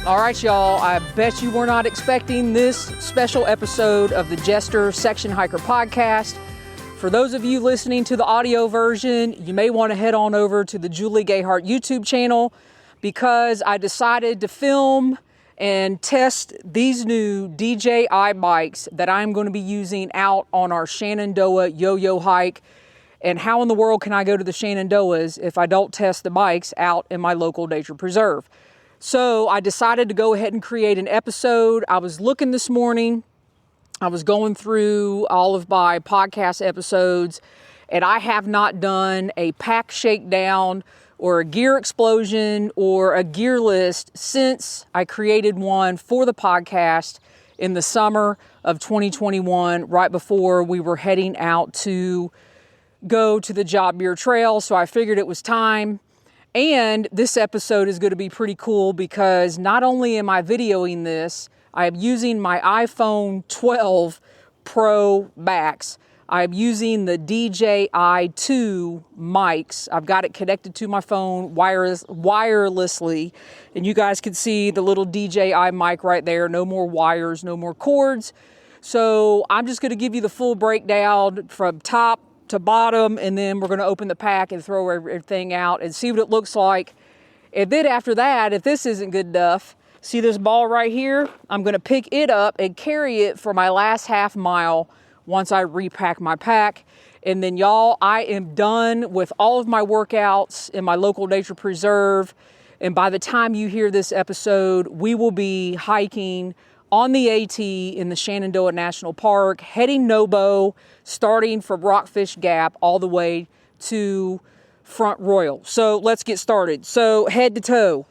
All right, y'all, I bet you were not expecting this special episode of the Jester Section Hiker podcast. For those of you listening to the audio version, you may want to head on over to the Julie Gayhart YouTube channel because I decided to film and test these new DJI bikes that I'm going to be using out on our Shenandoah yo-yo hike. And how in the world can I go to the Shenandoahs if I don't test the bikes out in my local nature preserve? So I decided to go ahead and create an episode. I was looking this morning, I was going through all of my podcast episodes, and I have not done a pack shakedown or a gear explosion or a gear list since I created one for the podcast in the summer of 2021, right before we were heading out to go to the Job Beer Trail. So I figured it was time. And this episode is going to be pretty cool because not only am I videoing this, I am using my iPhone 12 Pro Max. I'm using the DJI 2 mics. I've got it connected to my phone wirelessly. And you guys can see the little DJI mic right there. No more wires, no more cords. So I'm just going to give you the full breakdown from top to bottom, and then we're going to open the pack and throw everything out and see what it looks like. And then after that, if this isn't good enough, see this ball right here? I'm going to pick it up and carry it for my last half mile once I repack my pack. And then y'all, I am done with all of my workouts in my local nature preserve. And by the time you hear this episode, we will be hiking on the AT in the Shenandoah National Park, heading Nobo, starting from Rockfish Gap all the way to Front Royal. So let's get started. So head to toe.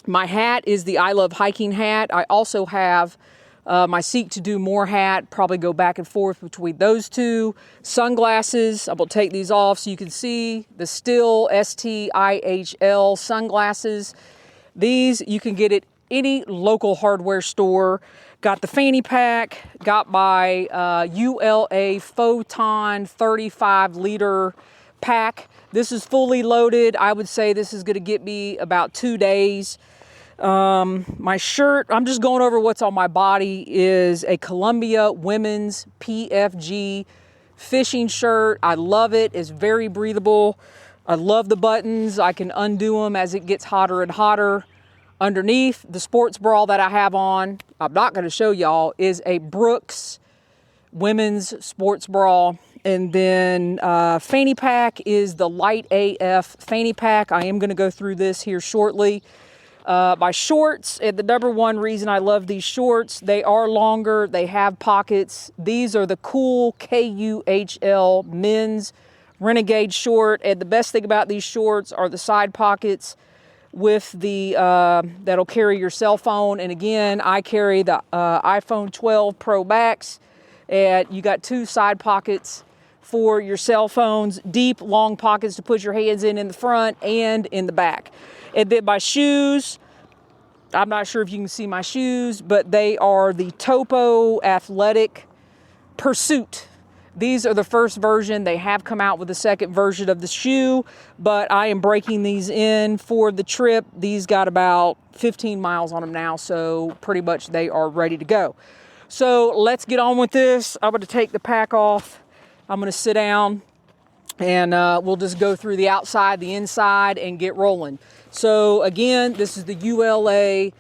My hat is the I Love Hiking hat. I also have my Seek to Do More hat, probably go back and forth between those two. Sunglasses, I will take these off so you can see the Stihl STIHL sunglasses. These you can get at any local hardware store. Got the fanny pack, got my ULA Photon 35 liter pack. This is fully loaded. I would say this is gonna get me about 2 days. My shirt, I'm just going over what's on my body, is a Columbia women's PFG fishing shirt. I love it. It's very breathable. I love the buttons. I can undo them as it gets hotter and hotter. Underneath, the sports bra that I have on, I'm not going to show y'all, is a Brooks women's sports bra. And then fanny pack is the Light AF fanny pack. I am going to go through this here shortly. My shorts, and the number one reason I love these shorts, they are longer, they have pockets. These are the cool KUHL men's Renegade short. And the best thing about these shorts are the side pockets with the that'll carry your cell phone. And again, I carry the iPhone 12 Pro Max, and you got two side pockets for your cell phones, deep long pockets to put your hands in the front and in the back. And then my shoes, I'm not sure if you can see my shoes, but they are the Topo Athletic Pursuit. These are the first version. They have come out with a second version of the shoe, but I am breaking these in for the trip. These got about 15 miles on them now, so pretty much they are ready to go. So let's get on with this. I'm going to take the pack off. I'm going to sit down, and we'll just go through the outside, the inside, and get rolling. So again, this is the ULA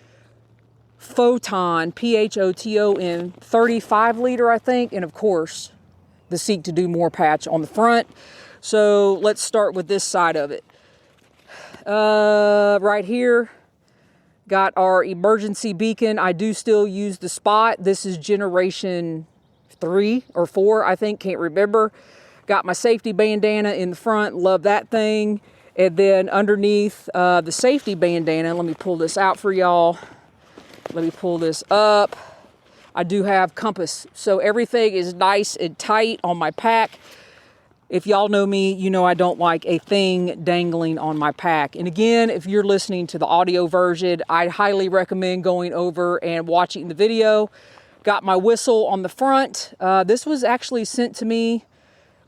Photon, Photon 35 liter, I think, and of course, the Seek to Do More patch on the front. So let's start with this side of it. Right here, got our emergency beacon. I do still use the Spot. This is generation 3 or 4, I think, can't remember. Got my safety bandana in the front, love that thing. And then underneath the safety bandana, let me pull this out for y'all. Let me pull this up. I do have compass, so everything is nice and tight on my pack. If y'all know me, you know I don't like a thing dangling on my pack. And again, if you're listening to the audio version, I highly recommend going over and watching the video. Got my whistle on the front. This was actually sent to me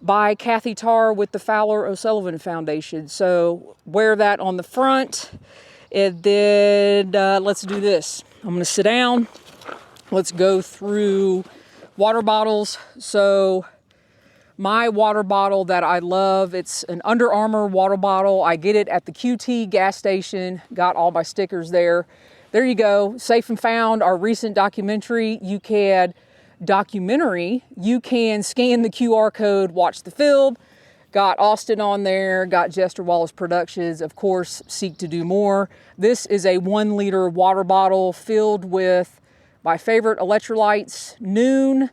by Kathy Tarr with the Fowler O'Sullivan Foundation. So wear that on the front. And then let's do this. I'm going to sit down. Let's go through water bottles. So my water bottle that I love, it's an Under Armour water bottle. I get it at the QT gas station. Got all my stickers there. There you go. Safe and Found, our recent documentary. You can scan the QR code, watch the film. Got Austin on there, got Jester Wallace Productions, of course, seek to do more. This is a 1 liter water bottle filled with my favorite electrolytes, Noon,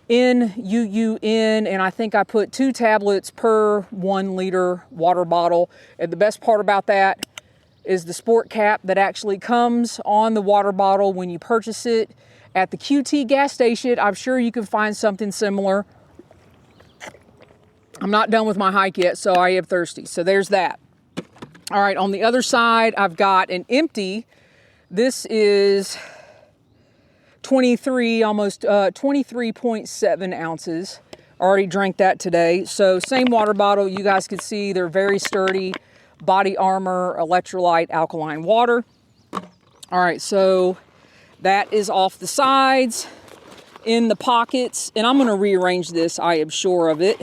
NUUN, and I think I put 2 tablets per 1 liter water bottle. And the best part about that is the sport cap that actually comes on the water bottle when you purchase it at the QT gas station. I'm sure you can find something similar. I'm not done with my hike yet, so I am thirsty. So there's that. All right, on the other side, I've got an empty. This is 23.7 ounces. Already drank that today. So same water bottle. You guys can see they're very sturdy. Body Armor electrolyte alkaline water. All right, so that is off the sides, in the pockets, and I'm going to rearrange this, I am sure of it.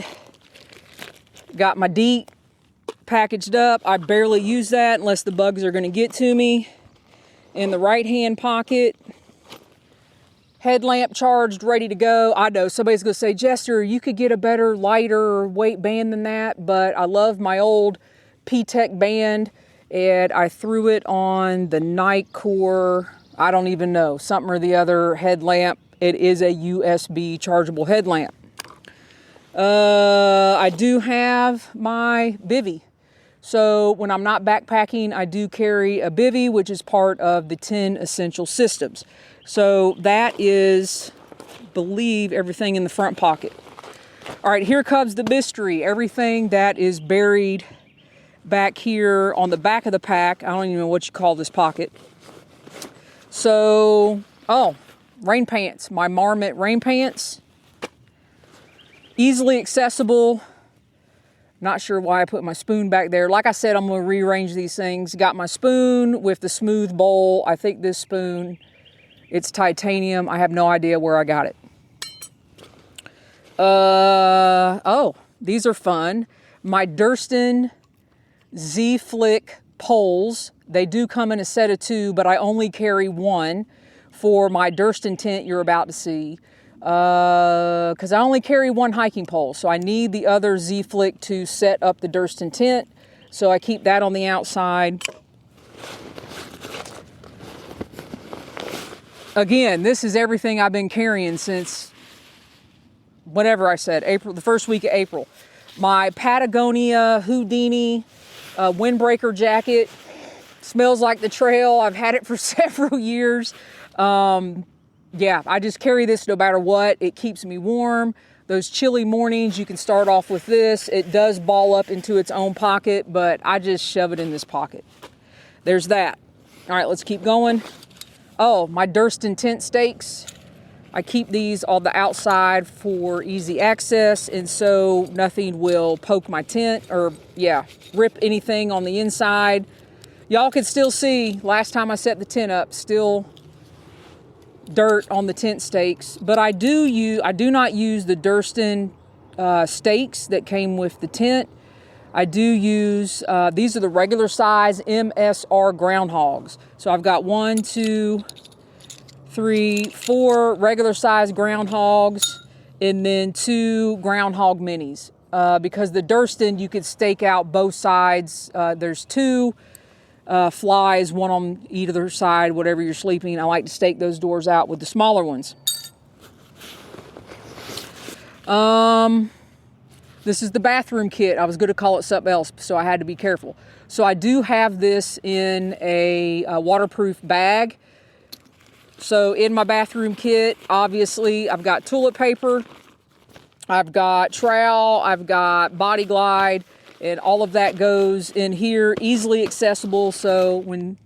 Got my DEET packaged up. I barely use that unless the bugs are going to get to me. In the right hand pocket, headlamp charged, ready to go. I know somebody's going to say, Jester, you could get a better, lighter weight band than that, but I love my old P-Tech band, and I threw it on the Night Core, I don't even know, something or the other headlamp. It is a USB chargeable headlamp. I do have my bivy. So when I'm not backpacking, I do carry a bivy, which is part of the 10 essential systems. So that is, I believe, everything in the front pocket. All right, here comes the mystery. Everything that is buried back here on the back of the pack. I don't even know what you call this pocket. So, rain pants. My Marmot rain pants. Easily accessible. Not sure why I put my spoon back there. Like I said, I'm going to rearrange these things. Got my spoon with the smooth bowl. I think this spoon, it's titanium. I have no idea where I got it. These are fun. My Durston Z-Flick poles. They do come in a set of 2, but I only carry 1 for my Durston tent you're about to see. Because I only carry 1 hiking pole, so I need the other Z-Flick to set up the Durston tent. So I keep that on the outside. Again, this is everything I've been carrying since whatever I said, April, the first week of April. My Patagonia Houdini windbreaker jacket. Smells like the trail. I've had it for several years. Yeah, I just carry this no matter what. It keeps me warm. Those chilly mornings, you can start off with this. It does ball up into its own pocket, but I just shove it in this pocket. There's that. All right, let's keep going. Oh, my Durston tent stakes. I keep these on the outside for easy access, and so nothing will poke my tent or, rip anything on the inside. Y'all can still see, last time I set the tent up, still dirt on the tent stakes, but I do not use the Durston stakes that came with the tent. I do use, these are the regular size MSR groundhogs. So I've got 1, 2, 3, 4 regular size groundhogs, and then 2 groundhog minis. Because the Durston, you could stake out both sides. There's 2 flies, 1 on either side, whatever you're sleeping. I like to stake those doors out with the smaller ones. This is the bathroom kit. I was going to call it something else, so I had to be careful. So I do have this in a waterproof bag. So in my bathroom kit, obviously, I've got toilet paper, I've got trowel, I've got Body Glide, and all of that goes in here, easily accessible. So when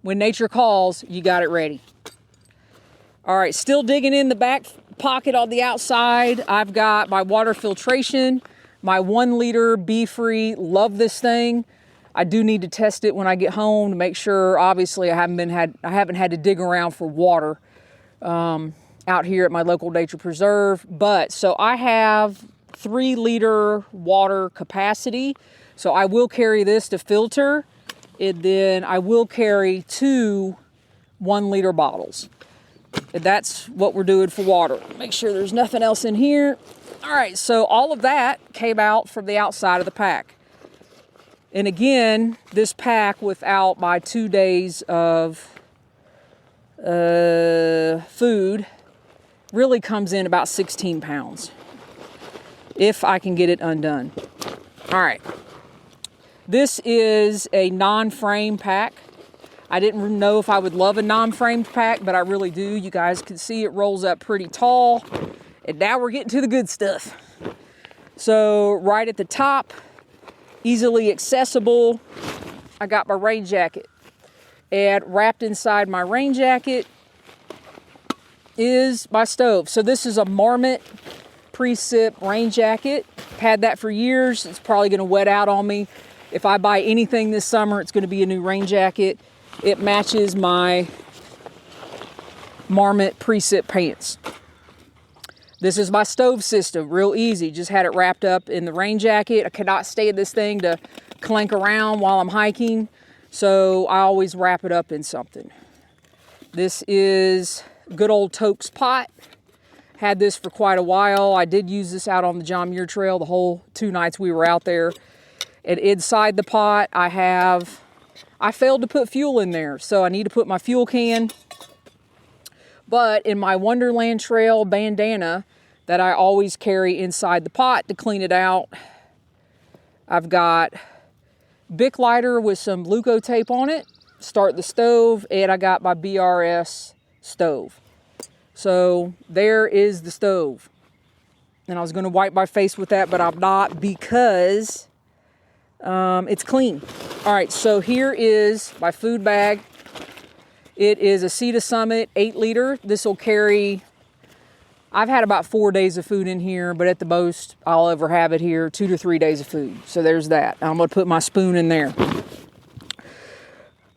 nature calls, you got it ready. All right, still digging in the back pocket on the outside. I've got my water filtration, my 1 liter Be Free. Love this thing. I do need to test it when I get home to make sure. Obviously, I haven't had to dig around for water out here at my local nature preserve. But so I have 3-liter water capacity. So I will carry this to filter, and then I will carry 2 1-liter bottles. And that's what we're doing for water. Make sure there's nothing else in here. All right, so all of that came out from the outside of the pack. And again, this pack without my 2 days of food really comes in about 16 pounds. If I can get it undone. All right. This is a non-frame pack. I didn't know if I would love a non-framed pack, but I really do. You guys can see it rolls up pretty tall. And now we're getting to the good stuff. So right at the top, easily accessible, I got my rain jacket. And wrapped inside my rain jacket is my stove. So this is a Marmot pre-sip rain jacket. Had that for years. It's probably going to wet out on me. If I buy anything this summer, it's going to be a new rain jacket. It matches my Marmot pre-sip pants. This is my stove system, real easy. Just had it wrapped up in the rain jacket. I cannot stand this thing to clank around while I'm hiking, so I always wrap it up in something. This is good old Toke's pot. Had this for quite a while. I did use this out on the John Muir Trail the whole 2 nights we were out there. And inside the pot, I failed to put fuel in there, so I need to put my fuel can. But in my Wonderland Trail bandana that I always carry inside the pot to clean it out, I've got Bic lighter with some Luco tape on it, start the stove, and I got my BRS stove. So there is the stove. And I was going to wipe my face with that, but I'm not because it's clean. All right, so here is my food bag. It is a Cedar Summit 8-liter. This will carry, I've had about 4 days of food in here, but at the most, I'll ever have it here 2 to 3 days of food. So there's that. I'm going to put my spoon in there.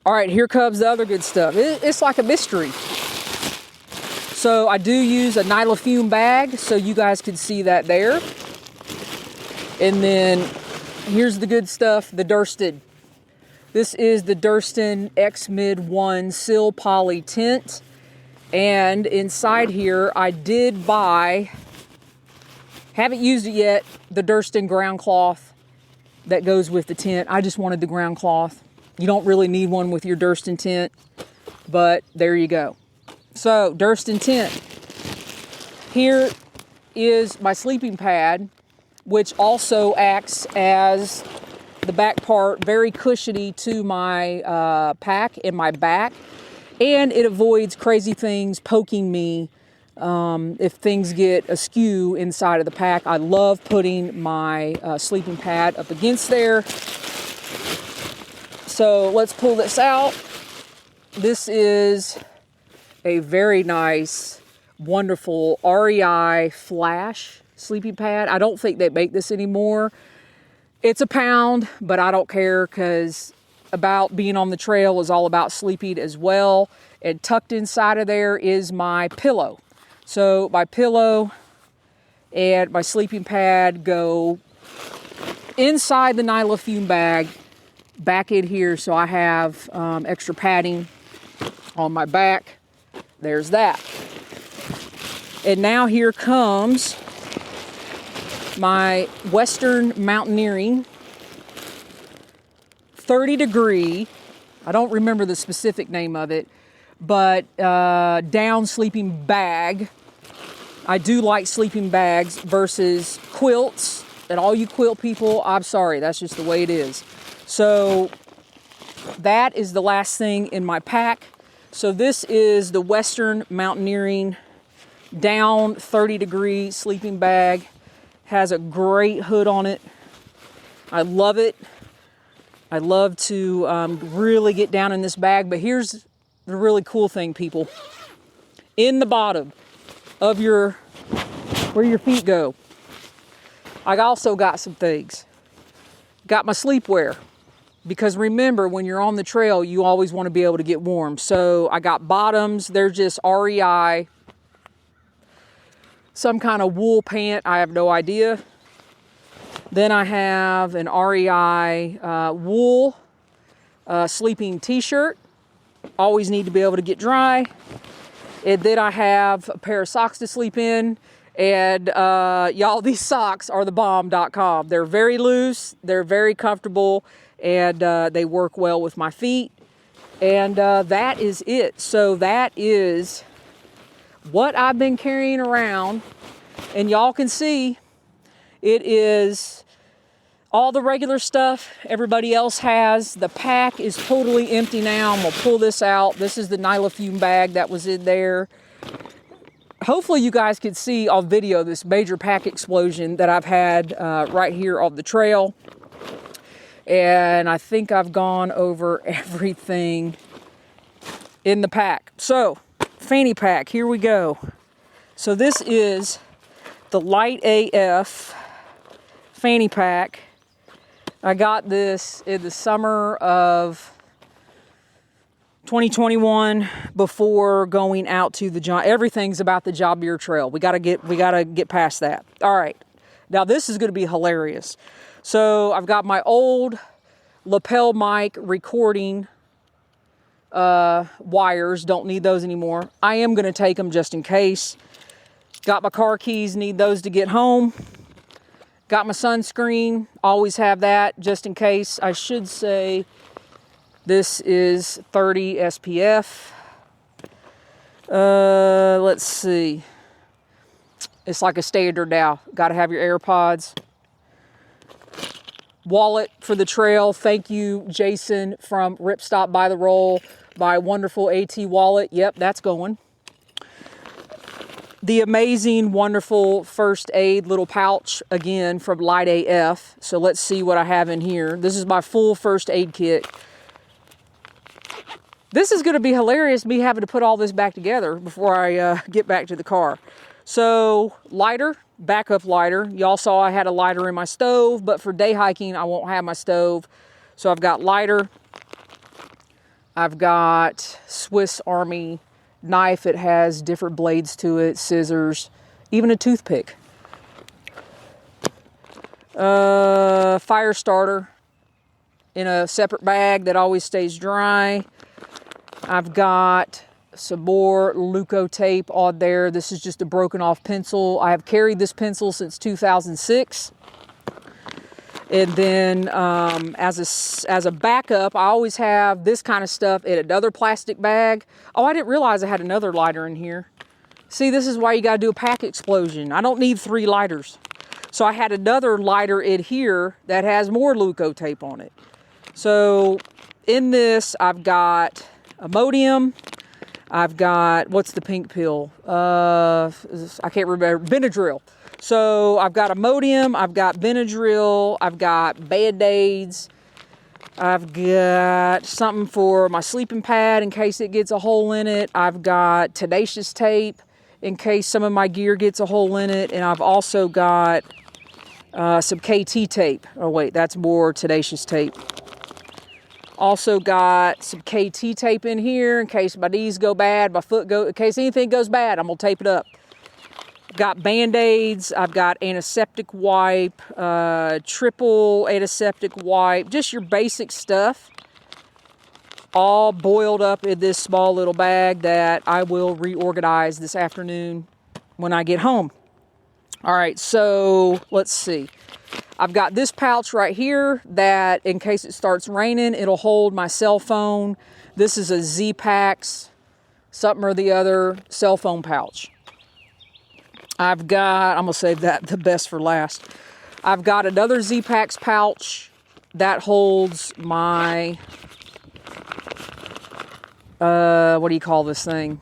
All right, here comes the other good stuff. It's like a mystery. So I do use a Nylofume bag, so you guys can see that there. And then here's the good stuff, the Durston. This is the Durston X-Mid 1 Sil Poly Tent. And inside here, I did buy, haven't used it yet, the Durston ground cloth that goes with the tent. I just wanted the ground cloth. You don't really need one with your Durston tent, but there you go. So, Durston tent. Here is my sleeping pad, which also acts as the back part, very cushiony to my pack in my back. And it avoids crazy things poking me if things get askew inside of the pack. I love putting my sleeping pad up against there. So let's pull this out. This is a very nice, wonderful REI Flash sleeping pad. I don't think they make this anymore. It's £1, but I don't care because about being on the trail is all about sleeping as well. And tucked inside of there is my pillow. So my pillow and my sleeping pad go inside the Nylofume bag, back in here, so I have extra padding on my back. There's that. And now here comes my Western Mountaineering 30 degree, I don't remember the specific name of it, but down sleeping bag. I do like sleeping bags versus quilts. And all you quilt people, I'm sorry, that's just the way it is. So that is the last thing in my pack. So this is the Western Mountaineering down 30 degree sleeping bag. Has a great hood on it. I love it. I love to really get down in this bag, but here's the really cool thing, people. In the bottom of where your feet go, I also got some things. Got my sleepwear. because remember, when you're on the trail, you always want to be able to get warm. So I got bottoms. They're just REI. Some kind of wool pant. I have no idea. Then I have an REI wool sleeping t-shirt. Always need to be able to get dry. And then I have a pair of socks to sleep in. And y'all, these socks are thebomb.com. They're very loose. They're very comfortable. And they work well with my feet. And that is it. So that is what I've been carrying around. And y'all can see it is all the regular stuff everybody else has. The pack is totally empty now. I'm gonna pull this out. This is the Nylofume bag that was in there. Hopefully you guys could see on video this major pack explosion that I've had right here on the trail. And I think I've gone over everything in the pack. So, fanny pack, here we go. So this is the Light AF fanny pack. I got this in the summer of 2021 before going out to the John. Everything's about the John Muir Trail. We gotta get past that. All right, now this is gonna be hilarious. So I've got my old lapel mic recording wires. Don't need those anymore. I am gonna take them just in case. Got my car keys. Need those to get home. Got my sunscreen, always have that just in case. I should say this is 30 SPF. Let's see. It's like a standard now. Got to have your AirPods. Wallet for the trail. Thank you, Jason from Ripstop by the Roll. My wonderful AT wallet. Yep, that's going. The amazing, wonderful first aid little pouch, again, from Light AF. So let's see what I have in here. This is my full first aid kit. This is going to be hilarious, me having to put all this back together before I get back to the car. So, lighter, backup lighter. Y'all saw I had a lighter in my stove, but for day hiking, I won't have my stove. So I've got lighter. I've got Swiss Army knife. It has different blades to it, scissors, even a toothpick. Fire starter in a separate bag that always stays dry. I've got some more Leuco tape on there. This is just a broken off pencil. I have carried this pencil since 2006. And then as a backup, I always have this kind of stuff in another plastic bag. Oh, I didn't realize I had another lighter in here. See, this is why you got to do a pack explosion. I don't need 3 lighters. So I had another lighter in here that has more Leuco tape on it. So in this, I've got Imodium. I've got, what's the pink pill? I can't remember, Benadryl. So I've got Imodium, I've got Benadryl, I've got Band-Aids, I've got something for my sleeping pad in case it gets a hole in it. I've got Tenacious tape in case some of my gear gets a hole in it. And I've also got some KT tape. Oh wait, that's more Tenacious tape. Also got some KT tape in here in case my knees go bad, my foot go, in case anything goes bad, I'm gonna tape it up. Got Band-Aids, I've got antiseptic wipe, triple antiseptic wipe, just your basic stuff, all boiled up in this small little bag that I will reorganize this afternoon when I get home. All right, so let's see. I've got this pouch right here that in case it starts raining, it'll hold my cell phone. This is a Z-Packs, something or the other, cell phone pouch. I've got, I'm gonna save that the best for last. I've got another Z-Packs pouch that holds my, what do you call this thing?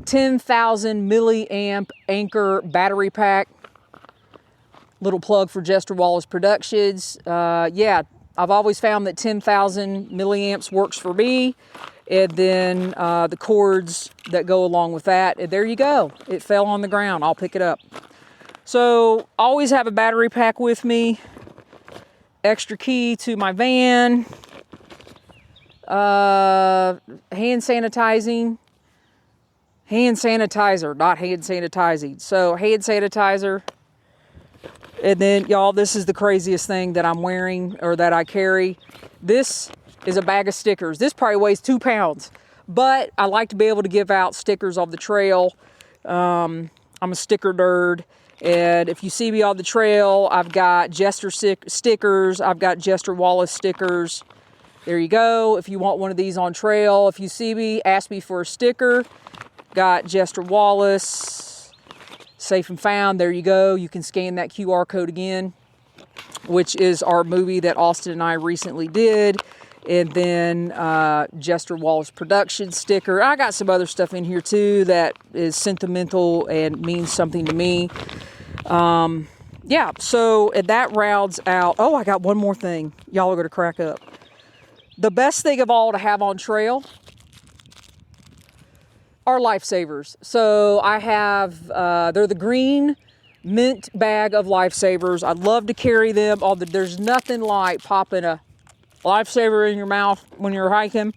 10,000 milliamp Anchor battery pack. Little plug for Jester Wallace Productions. Yeah, I've always found that 10,000 milliamps works for me. And then the cords that go along with that. And there you go. It fell on the ground. I'll pick it up. So always have a battery pack with me. Extra key to my van. hand sanitizer, not hand sanitizing. So hand sanitizer. And then y'all, this is the craziest thing that I'm wearing or that I carry. This is a bag of stickers. This probably weighs 2 pounds, but I like to be able to give out stickers on the trail. I'm a sticker nerd. And if you see me on the trail, I've got Jester stickers. I've got Jester Wallace stickers. There you go. If you want one of these on trail, if you see me, ask me for a sticker. Got Jester Wallace, Safe and Found. There you go. You can scan that QR code again, which is our movie that Austin and I recently did. And then Jester Wallace production sticker. I got some other stuff in here too that is sentimental and means something to me. Yeah, so that rounds out. Oh, I got one more thing. Y'all are going to crack up. The best thing of all to have on trail are lifesavers. So I have, they're the green mint bag of lifesavers. I love to carry them. There's nothing like popping a lifesaver in your mouth when you're hiking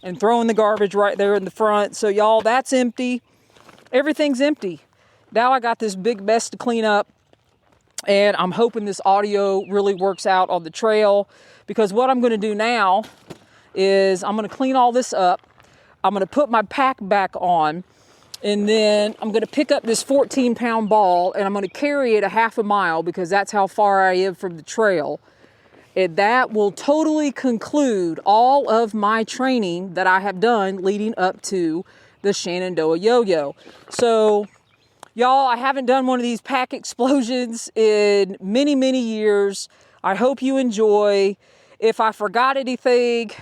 and throwing the garbage right there in the front. So y'all, that's empty. Everything's empty. Now I got this big mess to clean up, and I'm hoping this audio really works out on the trail, because what I'm going to do now is I'm going to clean all this up. I'm going to put my pack back on, and then I'm going to pick up this 14-pound ball, and I'm going to carry it a half a mile, because that's how far I am from the trail. And that will totally conclude all of my training that I have done leading up to the Shenandoah yo-yo. So, y'all, I haven't done one of these pack explosions in many, many years. I hope you enjoy. If I forgot anything,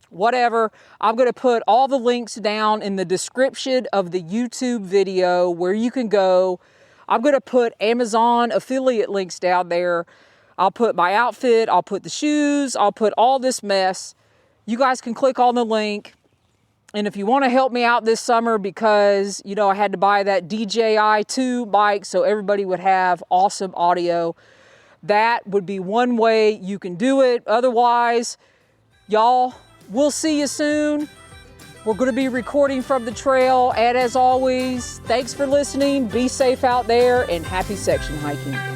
whatever, I'm going to put all the links down in the description of the YouTube video where you can go. I'm going to put Amazon affiliate links down there. I'll put my outfit, I'll put the shoes, I'll put all this mess. You guys can click on the link. And if you want to help me out this summer, because, you know, I had to buy that DJI 2 mic so everybody would have awesome audio, that would be one way you can do it. Otherwise, y'all, we'll see you soon. We're going to be recording from the trail. And as always, thanks for listening. Be safe out there, and happy section hiking.